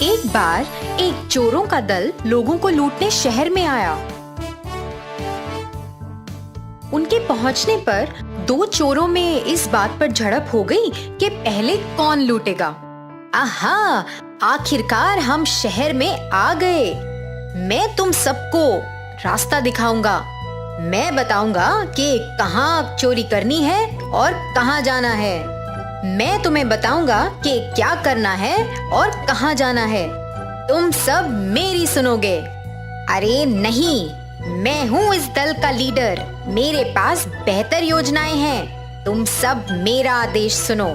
एक बार एक चोरों का दल लोगों को लूटने शहर में आया। उनके पहुंचने पर दो चोरों में इस बात पर झड़प हो गई कि पहले कौन लूटेगा। आहा, आखिरकार हम शहर में आ गए। मैं तुम सबको रास्ता दिखाऊंगा। मैं बताऊंगा कि कहाँ चोरी करनी है और कहाँ जाना है। मैं तुम्हें बताऊंगा कि क्या करना है और कहाँ जाना है। तुम सब मेरी सुनोगे। अरे नहीं, मैं हूँ इस दल का लीडर। मेरे पास बेहतर योजनाएं हैं। तुम सब मेरा आदेश सुनो।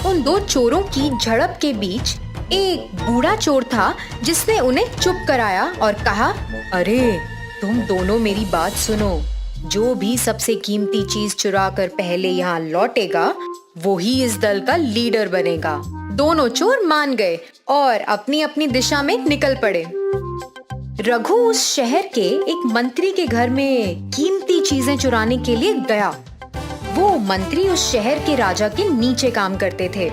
उन दो चोरों की झड़प के बीच एक बूढ़ा चोर था जिसने उन्हें चुप कराया और कहा, अरे तुम दोनों मेरी बात सुनो। जो भी सबसे कीमती चीज चुरा कर पहले यहाँ लौटेगा वो ही इस दल का लीडर बनेगा। दोनों चोर मान गए और अपनी अपनी दिशा में निकल पड़े। रघु उस शहर के एक मंत्री के घर में कीमती चीजें चुराने के लिए गया। वो मंत्री उस शहर के राजा के नीचे काम करते थे।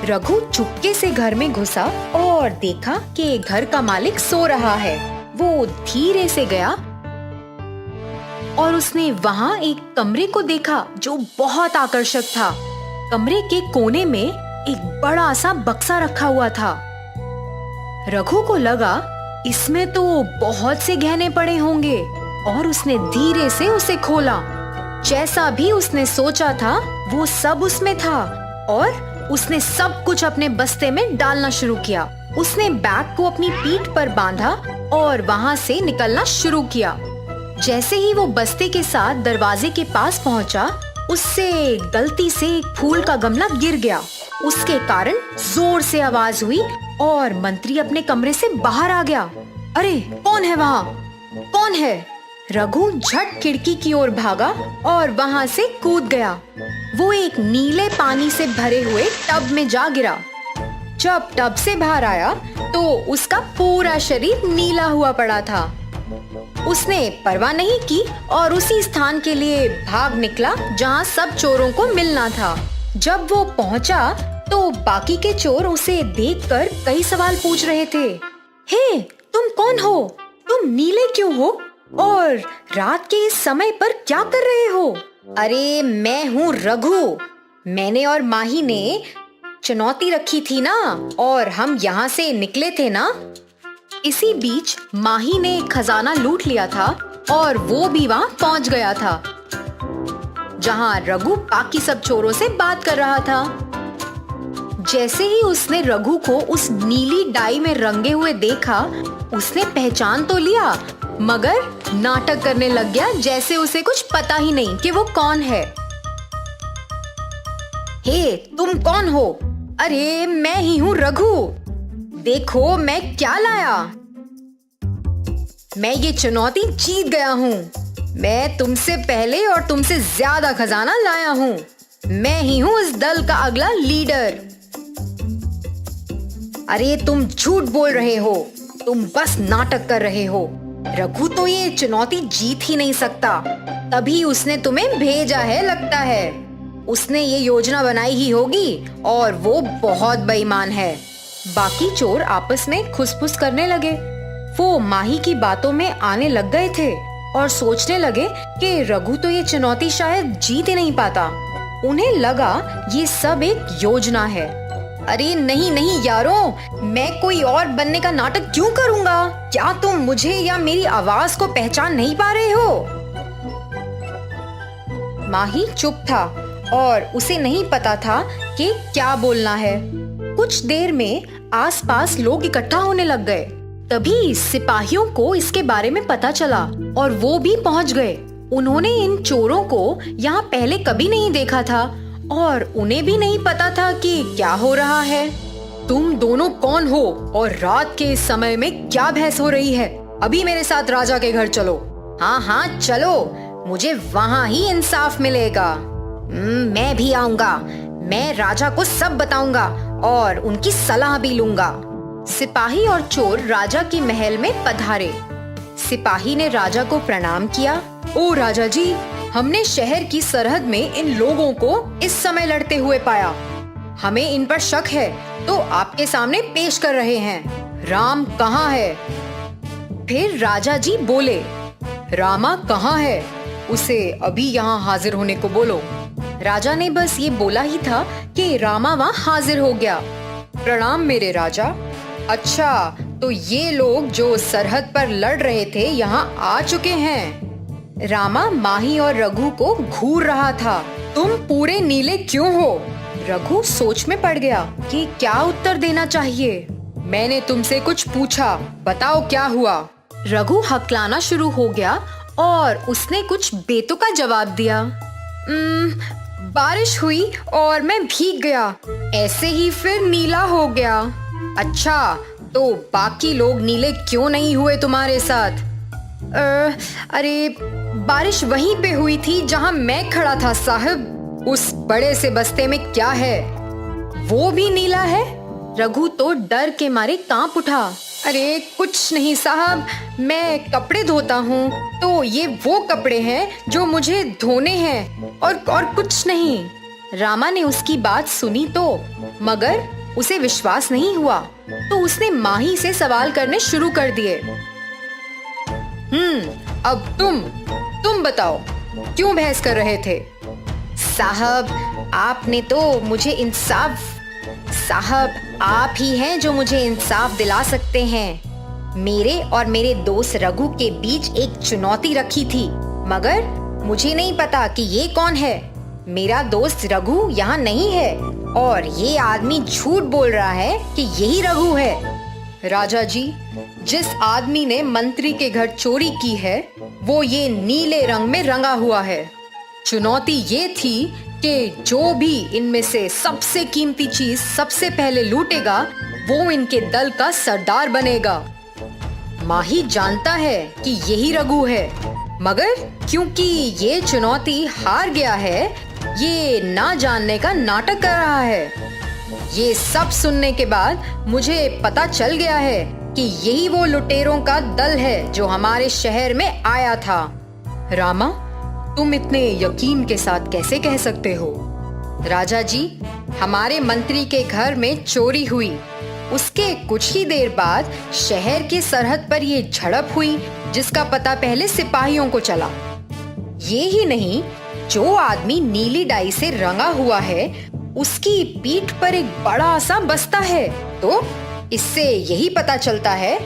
रघु चुपके से घर में घुसा और देखा कि घर का मालिक सो रहा है। वो धीरे से गया और उसने वहाँ एक कमरे को देखा जो बहुत आकर्षक था। कमरे के कोने में एक बड़ा सा बक्सा रखा हुआ था। रघु को लगा इसमें तो बहुत से गहने पड़े होंगे और उसने धीरे से उसे खोला। जैसा भी उसने सोचा था वो सब उसमें था और उसने सब कुछ अपने बस्ते में डालना शुरू किया। उसने बैग को अपनी पीठ पर बांधा और वहाँ से निकलना शुरू किया। जैसे ही वो बस्ते के साथ दरवाजे के पास पहुँचा, उससे गलती से एक फूल का गमला गिर गया। उसके कारण जोर से आवाज हुई और मंत्री अपने कमरे से बाहर आ गया। अरे कौन है वहाँ? कौन है? रघु झट खिड़की की ओर भागा और वहाँ से कूद गया। वो एक नीले पानी से भरे हुए टब में जा गिरा। जब टब से बाहर आया तो उसका पूरा शरीर नीला हुआ पड़ा था। उसने परवाह नहीं की और उसी स्थान के लिए भाग निकला जहाँ सब चोरों को मिलना था। जब वो पहुँचा तो बाकी के चोर उसे देखकर कई सवाल पूछ रहे थे। हे, तुम कौन हो? तुम नीले क्यों हो? और रात के इस समय पर क्या कर रहे हो? अरे मैं हूँ रघु। मैंने और माही ने चुनौती रखी थी ना और हम यहाँ से निकले थे ना। इसी बीच माही ने खजाना लूट लिया था और वो भी वहाँ पहुँच गया था जहाँ रघु बाकी सब चोरों से बात कर रहा था। जैसे ही उसने रघु को उस नीली डाई में रंगे हुए देखा, उसने पहचान तो लिया मगर नाटक करने लग गया जैसे उसे कुछ पता ही नहीं कि वो कौन है। हे, तुम कौन हो? अरे मैं ही हूँ रघु। देखो मैं क्या लाया। मैं ये चुनौती जीत गया हूँ। मैं तुमसे पहले और तुमसे ज्यादा खजाना लाया हूँ। मैं ही हूँ इस दल का अगला लीडर। अरे तुम झूठ बोल रहे हो। तुम बस नाटक कर रहे हो। रघु तो ये चुनौती जीत ही नहीं सकता, तभी उसने तुम्हें भेजा है लगता है। उसने ये योजना बनाई ही होगी और वो बहुत बेईमान है। बाकी चोर आपस में खुसफुस करने लगे। वो माही की बातों में आने लग गए थे और सोचने लगे कि रघु तो ये चुनौती शायद जीत ही नहीं पाता। उन्हें लगा ये सब एक योजना है। अरे नहीं नहीं यारों, मैं कोई और बनने का नाटक क्यों करूँगा? क्या तुम मुझे या मेरी आवाज को पहचान नहीं पा रहे हो? माही चुप था और उसे नहीं पता था कि क्या बोलना है। कुछ देर में आसपास लोग इकट्ठा होने लग गए। तभी सिपाहियों को इसके बारे में पता चला और वो भी पहुंच गए। उन्होंने इन चोरों को यहाँ पहले कभी नहीं देखा था और उन्हें भी नहीं पता था कि क्या हो रहा है। तुम दोनों कौन हो और रात के इस समय में क्या बहस हो रही है? अभी मेरे साथ राजा के घर चलो। हाँ हाँ चलो, मुझे वहाँ ही इंसाफ मिलेगा। मैं भी आऊंगा। मैं राजा को सब बताऊंगा और उनकी सलाह भी लूंगा। सिपाही और चोर राजा के महल में पधारे। सिपाही ने राजा को प्रणाम किया। ओ राजा जी, हमने शहर की सरहद में इन लोगों को इस समय लड़ते हुए पाया। हमें इन पर शक है तो आपके सामने पेश कर रहे हैं। राम कहाँ है? फिर राजा जी बोले, रामा कहाँ है? उसे अभी यहाँ हाजिर होने को बोलो। राजा ने बस ये बोला ही था कि रामा वहाँ हाजिर हो गया। प्रणाम मेरे राजा। अच्छा, तो ये लोग जो सरहद पर लड़ रहे थे यहाँ आ चुके हैं। रामा माही और रघु को घूर रहा था। तुम पूरे नीले क्यों हो? रघु सोच में पड़ गया कि क्या उत्तर देना चाहिए। मैंने तुमसे कुछ पूछा, बताओ क्या हुआ? रघु हकलाना शुरू हो गया और उसने कुछ बेतुका जवाब दिया। बारिश हुई और मैं भीग गया, ऐसे ही फिर नीला हो गया। अच्छा, तो बाकी लोग नीले क्यों नहीं हुए तुम्हारे साथ? अरे बारिश वहीं पे हुई थी जहां मैं खड़ा था साहब। उस बड़े से बस्ते में क्या है? वो भी नीला है? रघु तो डर के मारे कांप उठा। अरे कुछ नहीं साहब, मैं कपड़े धोता हूँ, तो ये वो कपड़े हैं जो मुझे धोने हैं और कुछ नहीं। रामा ने उसकी बात सुनी तो मगर उसे विश्वास नहीं हुआ, तो उसने माही से सवाल करने शुरू कर दिए। अब तुम बताओ, क्यों बहस कर रहे थे? साहब आपने तो मुझे इंसाफ साहब आप ही हैं जो मुझे इंसाफ दिला सकते हैं। मेरे और मेरे दोस्त रघु के बीच एक चुनौती रखी थी, मगर मुझे नहीं पता कि ये कौन है। मेरा दोस्त रघु यहाँ नहीं है और ये आदमी झूठ बोल रहा है कि यही रघु है। राजा जी, जिस आदमी ने मंत्री के घर चोरी की है वो ये नीले रंग में रंगा हुआ है। चुनौती ये थी कि जो भी इनमें से सबसे कीमती चीज सबसे पहले लूटेगा वो इनके दल का सरदार बनेगा। माही जानता है कि यही रघु है, मगर क्योंकि ये चुनौती हार गया है, ये ना जानने का नाटक कर रहा है। ये सब सुनने के बाद मुझे पता चल गया है कि यही वो लुटेरों का दल है जो हमारे शहर में आया था। रामा, तुम इतने यकीन के साथ कैसे कह सकते हो? राजा जी, हमारे मंत्री के घर में चोरी हुई, उसके कुछ ही देर बाद शहर की सरहद पर ये झड़प हुई जिसका पता पहले सिपाहियों को चला। ये ही नहीं, जो आदमी नीली डाई से रंगा हुआ है उसकी पीठ पर एक बड़ा सा बस्ता है, तो इससे यही पता चलता है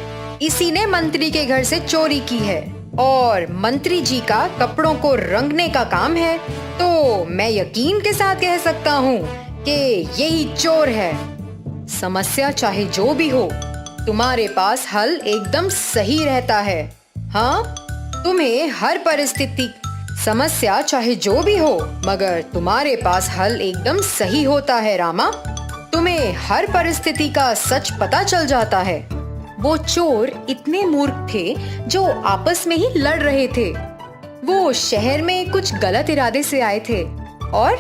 इसी ने मंत्री के घर से चोरी की है और मंत्री जी का कपड़ों को रंगने का काम है, तो मैं यकीन के साथ कह सकता हूँ कि यही चोर है। समस्या चाहे जो भी हो, तुम्हारे पास हल एकदम सही रहता है। हाँ, तुम्हें हर परिस्थिति, समस्या चाहे जो भी हो, मगर तुम्हारे पास हल एकदम सही होता है रामा। तुम्हें हर परिस्थिति का सच पता चल जाता है। वो चोर इतने मूर्ख थे जो आपस में ही लड़ रहे थे। वो शहर में कुछ गलत इरादे से आए थे और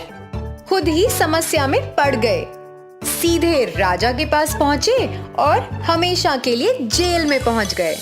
खुद ही समस्या में पड़ गए। सीधे राजा के पास पहुंचे और हमेशा के लिए जेल में पहुंच गए।